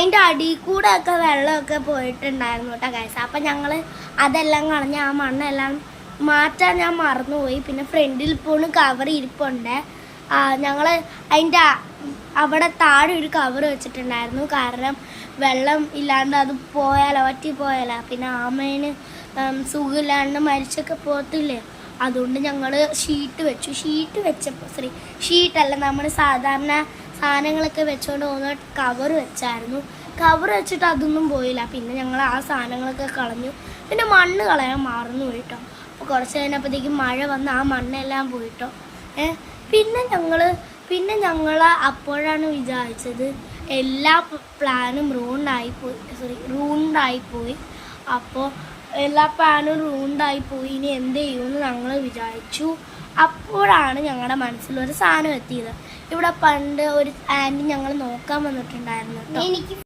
അതിൻ്റെ അടിയിൽ കൂടെ ഒക്കെ വെള്ളമൊക്കെ പോയിട്ടുണ്ടായിരുന്നു കേട്ടോ ഗൈസ്. അപ്പം ഞങ്ങൾ അതെല്ലാം കളഞ്ഞ് ആ മണ്ണെല്ലാം മാറ്റാൻ ഞാൻ മറന്നുപോയി. പിന്നെ ഫ്രണ്ടിൽ പോണ് കവർ ഇരിപ്പുണ്ട്. ഞങ്ങൾ അതിൻ്റെ അവിടെ താഴെ ഒരു കവർ വെച്ചിട്ടുണ്ടായിരുന്നു. കാരണം വെള്ളം ഇല്ലാണ്ട് അത് പോയാലോ വറ്റിപ്പോയാലോ പിന്നെ ആമേന് സുഖമില്ലാണ്ട് മരിച്ചൊക്കെ പോകത്തില്ലേ. അതുകൊണ്ട് ഞങ്ങൾ ഷീറ്റ് വെച്ചു. ഷീറ്റ് വെച്ചപ്പോൾ ഷീറ്റല്ല, നമ്മൾ സാധാരണ സാധനങ്ങളൊക്കെ വെച്ചുകൊണ്ട് പോകുന്ന കവർ വെച്ചായിരുന്നു. കവർ വെച്ചിട്ട് അതൊന്നും പോയില്ല. പിന്നെ ഞങ്ങൾ ആ സാധനങ്ങളൊക്കെ കളഞ്ഞു. പിന്നെ മണ്ണ് കളയാൻ മറന്നു പോയിട്ടോ. അപ്പോൾ കുറച്ച് കഴിഞ്ഞപ്പോഴത്തേക്കും മഴ വന്ന് ആ മണ്ണെല്ലാം പോയിട്ടോ. പിന്നെ ഞങ്ങൾ അപ്പോഴാണ് വിചാരിച്ചത് എല്ലാ പ്ലാനും റൂണ്ടായിപ്പോയി. അപ്പോൾ എല്ലാ പ്ലാനും റൂണ്ടായിപ്പോയി. ഇനി എന്ത് ചെയ്യുമെന്ന് ഞങ്ങൾ വിചാരിച്ചു. അപ്പോഴാണ് ഞങ്ങളുടെ മനസ്സിലൊരു സാധനം എത്തിയത്. ഇവിടെ പണ്ട് ഒരു ആൻറ്റി ഞങ്ങൾ നോക്കാൻ വന്നിട്ടുണ്ടായിരുന്നു. എനിക്ക്